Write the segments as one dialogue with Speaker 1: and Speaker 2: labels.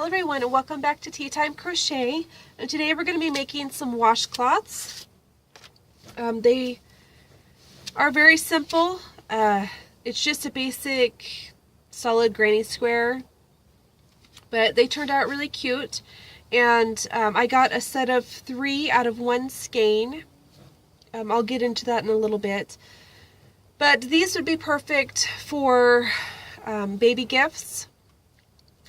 Speaker 1: Hello everyone and welcome back to Tea Time Crochet. And today we're going to be making some washcloths. They are very simple. It's just a basic solid granny square, but they turned out really cute. And I got a set of 3 out of 1 skein. I'll get into that in a little bit. But these would be perfect for baby gifts.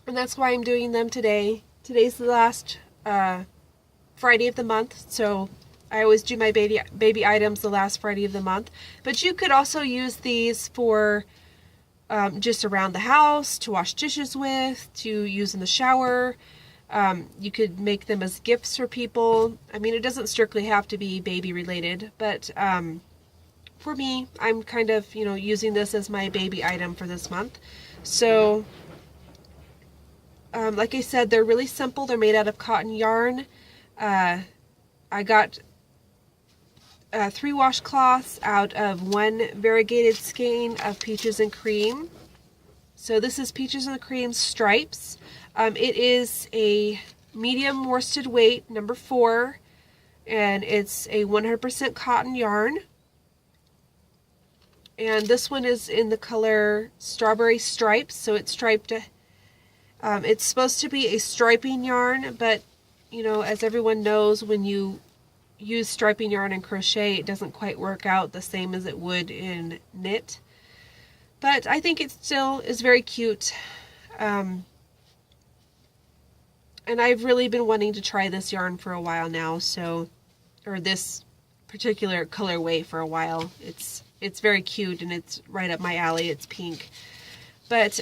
Speaker 1: And that's why I'm doing them today. Today's the last Friday of the month, so I always do my baby items the last Friday of the month. But you could also use these for just around the house, to wash dishes with, to use in the shower. You could make them as gifts for people. I mean, it doesn't strictly have to be baby related, but for me, I'm kind of, using this as my baby item for this month. So like I said, they're really simple. They're made out of cotton yarn. I got 3 washcloths out of 1 variegated skein of Peaches and Cream. So this is Peaches and Cream Stripes. It is a medium worsted weight, number 4, and it's a 100% cotton yarn. And this one is in the color Strawberry Stripes, so it's striped. It's supposed to be a striping yarn, but, as everyone knows, when you use striping yarn in crochet, it doesn't quite work out the same as it would in knit. But I think it still is very cute. And I've really been wanting to try this yarn for a while now, or this particular colorway for a while. It's very cute, and it's right up my alley. It's pink. But,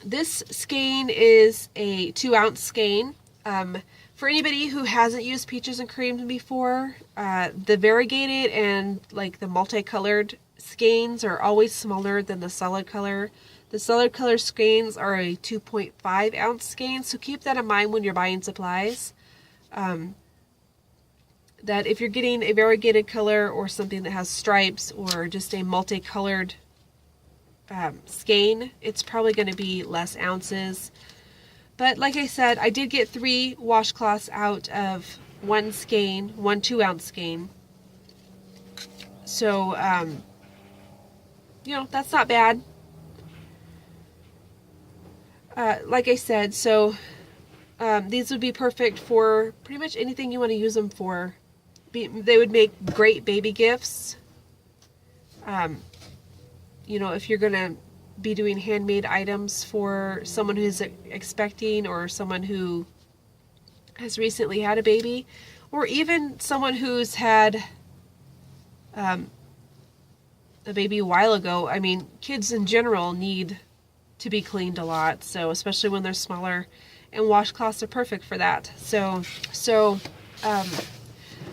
Speaker 1: this skein is a 2-ounce skein. For anybody who hasn't used Peaches and Cream before, the variegated and the multicolored skeins are always smaller than the solid color. The solid color skeins are a 2.5 ounce skein, so keep that in mind when you're buying supplies. That if you're getting a variegated color or something that has stripes or just a multicolored skein, it's probably going to be less ounces. But like I said, I did get 3 washcloths out of 1 skein, 1 2-ounce skein. So, that's not bad. Like I said, so these would be perfect for pretty much anything you want to use them for. They would make great baby gifts. If you're going to be doing handmade items for someone who's expecting, or someone who has recently had a baby, or even someone who's had a baby a while ago. I mean, kids in general need to be cleaned a lot, so especially when they're smaller, and washcloths are perfect for that. So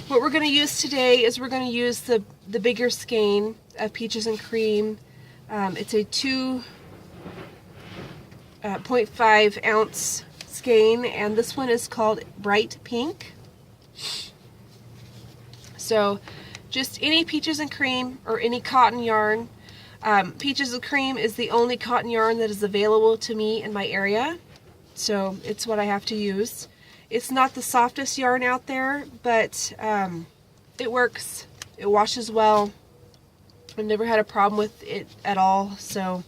Speaker 1: what we're going to use today is we're going to use the bigger skein of Peaches and Cream. It's a 2.5 ounce skein, and this one is called Bright Pink. So just any Peaches and Cream or any cotton yarn. Peaches and Cream is the only cotton yarn that is available to me in my area, so it's what I have to use. It's not the softest yarn out there, but it works. It washes well. I've never had a problem with it at all. So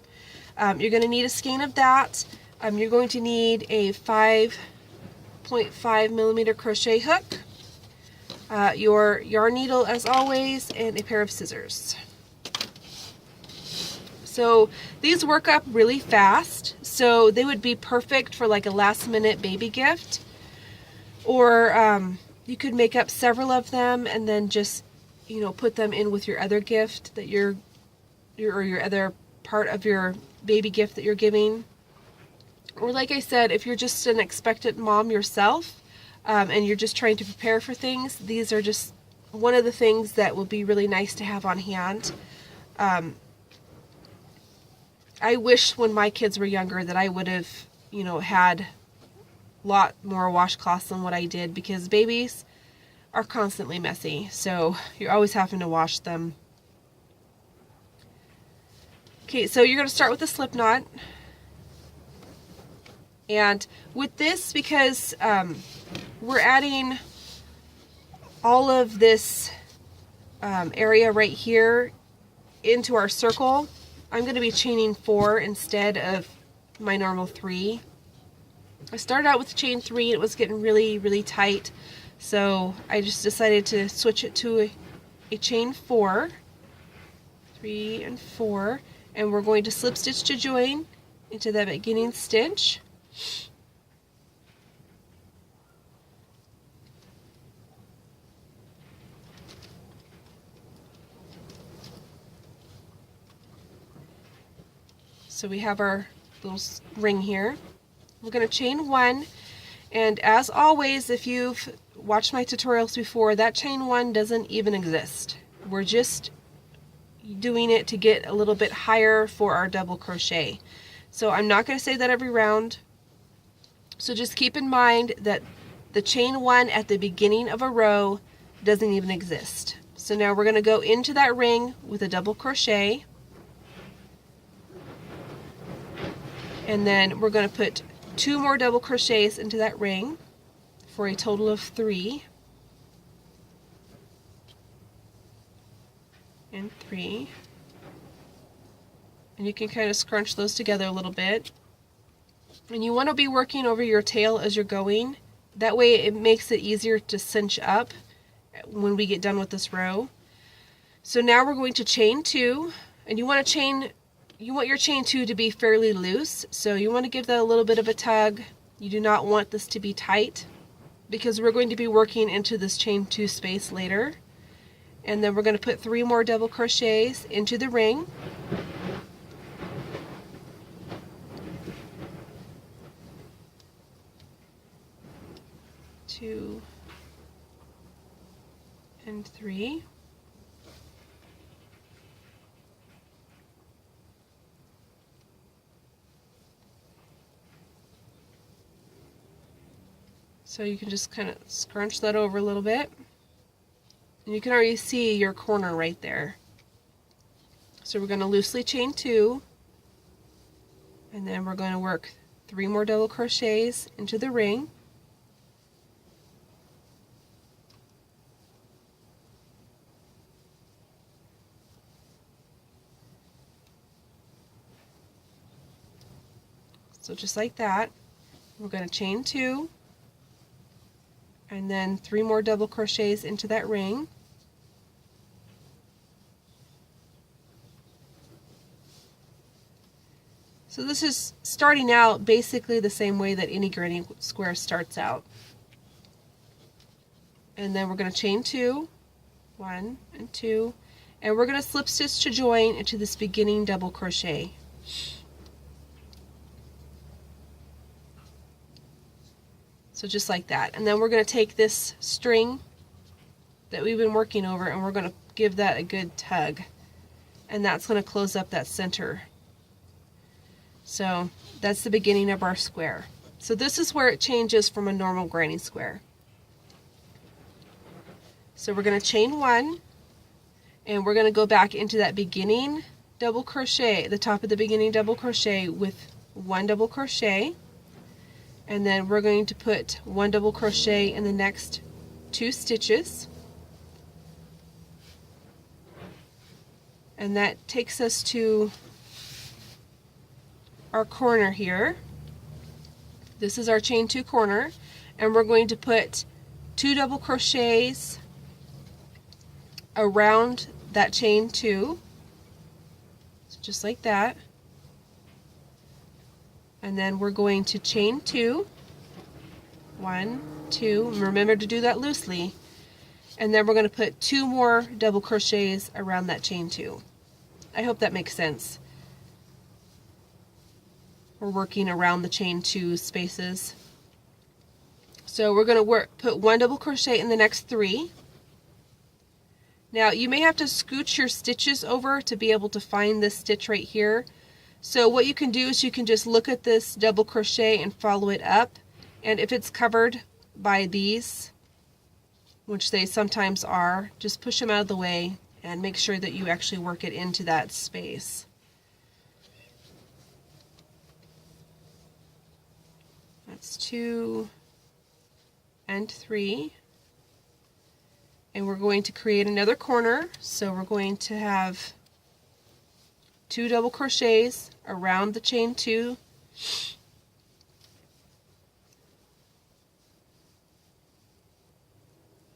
Speaker 1: you're going to need a skein of that. You're going to need a 5.5 millimeter crochet hook, your yarn needle as always, and a pair of scissors. So these work up really fast, so they would be perfect for like a last minute baby gift, or you could make up several of them and then just put them in with your other gift that your other part of your baby gift that you're giving. Or like I said, if you're just an expectant mom yourself, and you're just trying to prepare for things, these are just one of the things that will be really nice to have on hand. I wish when my kids were younger that I would have, had a lot more washcloths than what I did, because babies are constantly messy, so you're always having to wash them. Okay, so you're going to start with a slip knot, And with this, because we're adding all of this area right here into our circle, I'm going to be chaining 4 instead of my normal 3. I started out with chain 3 and it was getting really tight, so I just decided to switch it to a chain 4, 3 and 4, and we're going to slip stitch to join into that beginning stitch. So we have our little ring here. We're going to chain 1, and as always, if you've watched my tutorials before, that chain 1 doesn't even exist. We're just doing it to get a little bit higher for our double crochet. So I'm not going to say that every round. So just keep in mind that the chain 1 at the beginning of a row doesn't even exist. So now we're going to go into that ring with a double crochet, and then we're going to put 2 more double crochets into that ring for a total of 3 and 3, and you can kind of scrunch those together a little bit, and you want to be working over your tail as you're going. That way it makes it easier to cinch up when we get done with this row. So now we're going to chain 2, and you want your chain 2 to be fairly loose, so you want to give that a little bit of a tug. You do not want this to be tight because we're going to be working into this chain 2 space later. And then we're going to put 3 more double crochets into the ring. Two and 3. So you can just kind of scrunch that over a little bit. And you can already see your corner right there. So we're going to loosely chain 2, and then we're going to work 3 more double crochets into the ring. So just like that, we're going to chain 2, and then 3 more double crochets into that ring. So this is starting out basically the same way that any granny square starts out. And then we're going to chain 2, 1 and 2, and we're going to slip stitch to join into this beginning double crochet. So just like that. And then we're going to take this string that we've been working over and we're going to give that a good tug. And that's going to close up that center. So that's the beginning of our square. So this is where it changes from a normal granny square. So we're going to chain 1, and we're going to go back into that beginning double crochet, the top of the beginning double crochet with 1 double crochet. And then we're going to put 1 double crochet in the next 2 stitches. And that takes us to our corner here. This is our chain 2 corner, and we're going to put 2 double crochets around that chain 2. So just like that. And then we're going to chain 2, 1, 2, and remember to do that loosely, and then we're going to put 2 more double crochets around that chain 2. I hope that makes sense. We're working around the chain 2 spaces. So we're going to put 1 double crochet in the next 3. Now you may have to scooch your stitches over to be able to find this stitch right here. So what you can do is you can just look at this double crochet and follow it up, and if it's covered by these, which they sometimes are, just push them out of the way and make sure that you actually work it into that space. That's 2 and 3. And we're going to create another corner, so we're going to have 2 double crochets around the chain 2,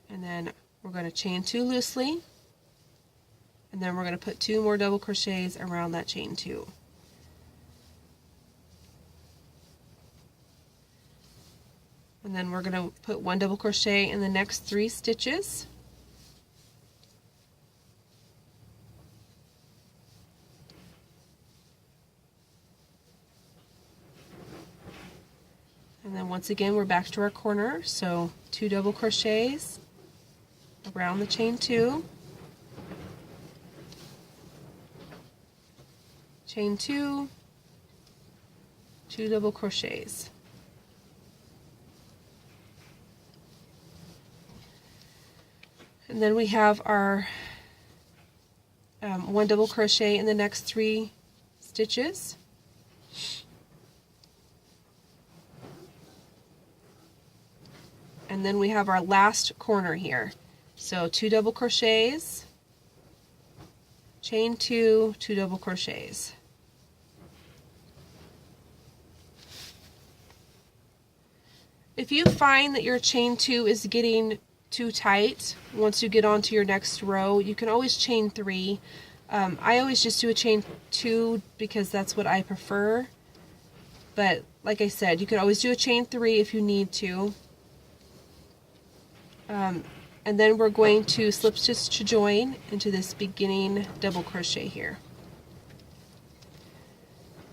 Speaker 1: and then we're going to chain 2 loosely, and then we're going to put 2 more double crochets around that chain 2. And then we're going to put 1 double crochet in the next 3 stitches. And then once again we're back to our corner, so 2 double crochets around the chain 2, chain 2, 2 double crochets. And then we have our 1 double crochet in the next 3 stitches. And then we have our last corner here. So 2 double crochets, chain 2, 2 double crochets. If you find that your chain 2 is getting too tight once you get onto your next row, you can always chain 3. I always just do a chain 2 because that's what I prefer. But like I said, you can always do a chain 3 if you need to. And then we're going to slip stitch to join into this beginning double crochet here.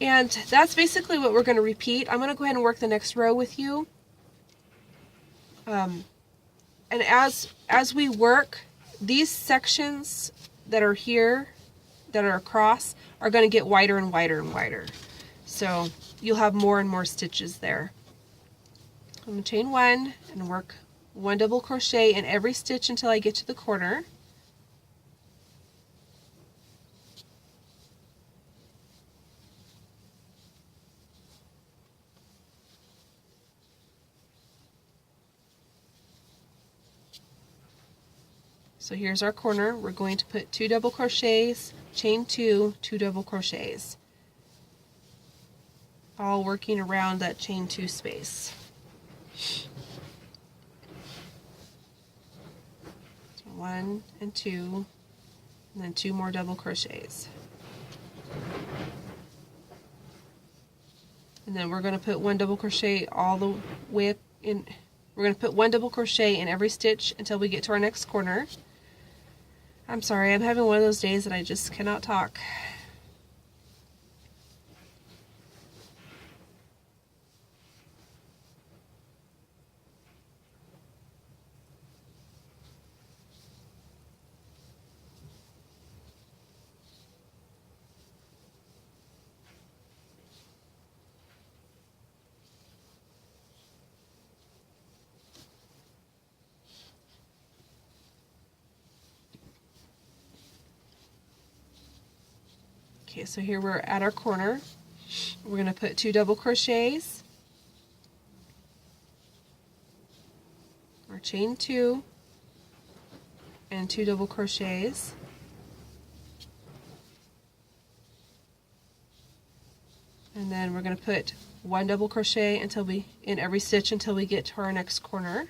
Speaker 1: And that's basically what we're going to repeat. I'm going to go ahead and work the next row with you. And as we work, these sections that are here, that are across, are going to get wider and wider and wider. So you'll have more and more stitches there. I'm going to chain 1 and work 1 double crochet in every stitch until I get to the corner. So here's our corner. We're going to put 2 double crochets, chain 2, 2 double crochets, all working around that chain 2 space. So 1 and 2, and then 2 more double crochets. And then we're going to put 1 double crochet all the way up in. We're going to put 1 double crochet in every stitch until we get to our next corner. I'm sorry, I'm having one of those days that I just cannot talk. Okay, so here we're at our corner. We're going to put 2 double crochets, or chain 2, and 2 double crochets. And then we're going to put 1 double crochet until we in every stitch until we get to our next corner.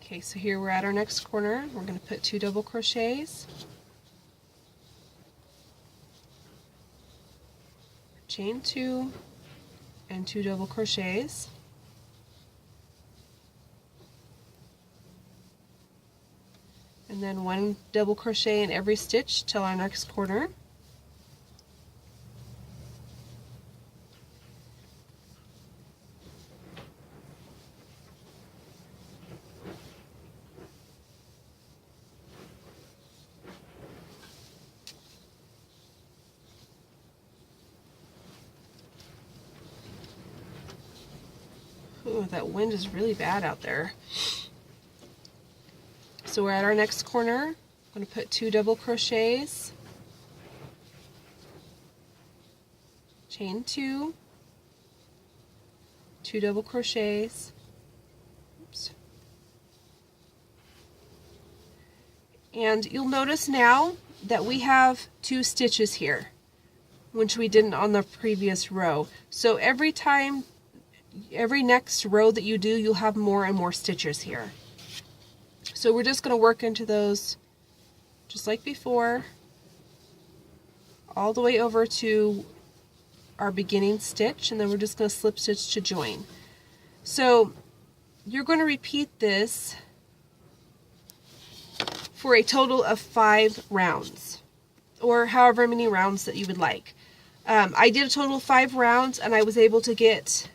Speaker 1: Okay, so here we're at our next corner. We're going to put 2 double crochets, chain 2, and 2 double crochets. And then 1 double crochet in every stitch till our next corner. Ooh, that wind is really bad out there. So we're at our next corner. I'm going to put 2 double crochets, chain 2, 2 double crochets, oops. And you'll notice now that we have 2 stitches here, which we didn't on the previous row. So every next row that you do, you'll have more and more stitches here. So we're just going to work into those just like before, all the way over to our beginning stitch, and then we're just going to slip stitch to join. So you're going to repeat this for a total of 5 rounds, or however many rounds that you would like. I did a total of 5 rounds, and I was able to get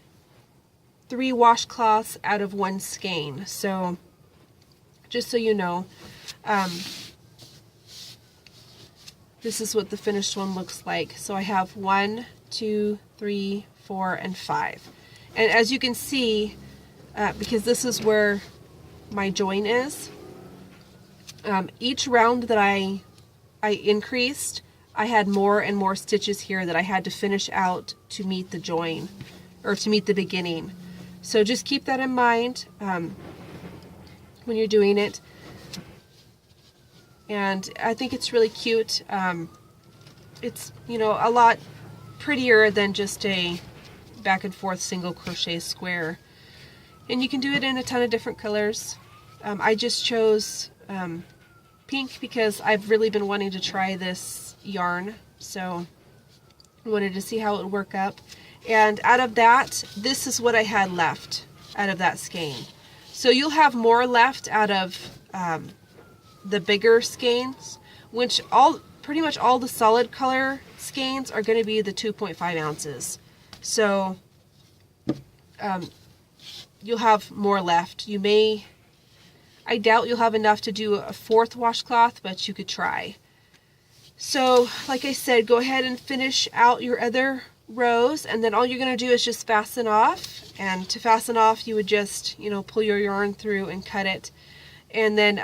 Speaker 1: 3 washcloths out of 1 skein. So just so you know, this is what the finished one looks like. So I have 1, 2, 3, 4, and 5. And as you can see, because this is where my join is, each round that I increased, I had more and more stitches here that I had to finish out to meet the join, or to meet the beginning. So just keep that in mind when you're doing it. And I think it's really cute. It's, you know, a lot prettier than just a back and forth single crochet square. And you can do it in a ton of different colors. I just chose pink because I've really been wanting to try this yarn, so I wanted to see how it would work up. And out of that, this is what I had left out of that skein. So you'll have more left out of the bigger skeins, which pretty much all the solid color skeins are going to be the 2.5 ounces. So you'll have more left. I doubt you'll have enough to do a 4th washcloth, but you could try. So like I said, go ahead and finish out your other rows, and then all you're going to do is just fasten off. And to fasten off, you would just, you know, pull your yarn through and cut it, and then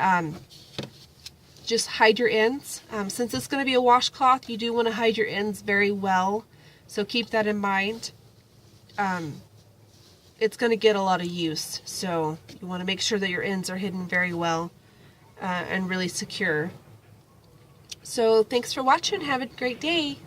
Speaker 1: just hide your ends. Since it's going to be a washcloth, you do want to hide your ends very well, so keep that in mind. It's going to get a lot of use, so you want to make sure that your ends are hidden very well and really secure. So thanks for watching. Have a great day.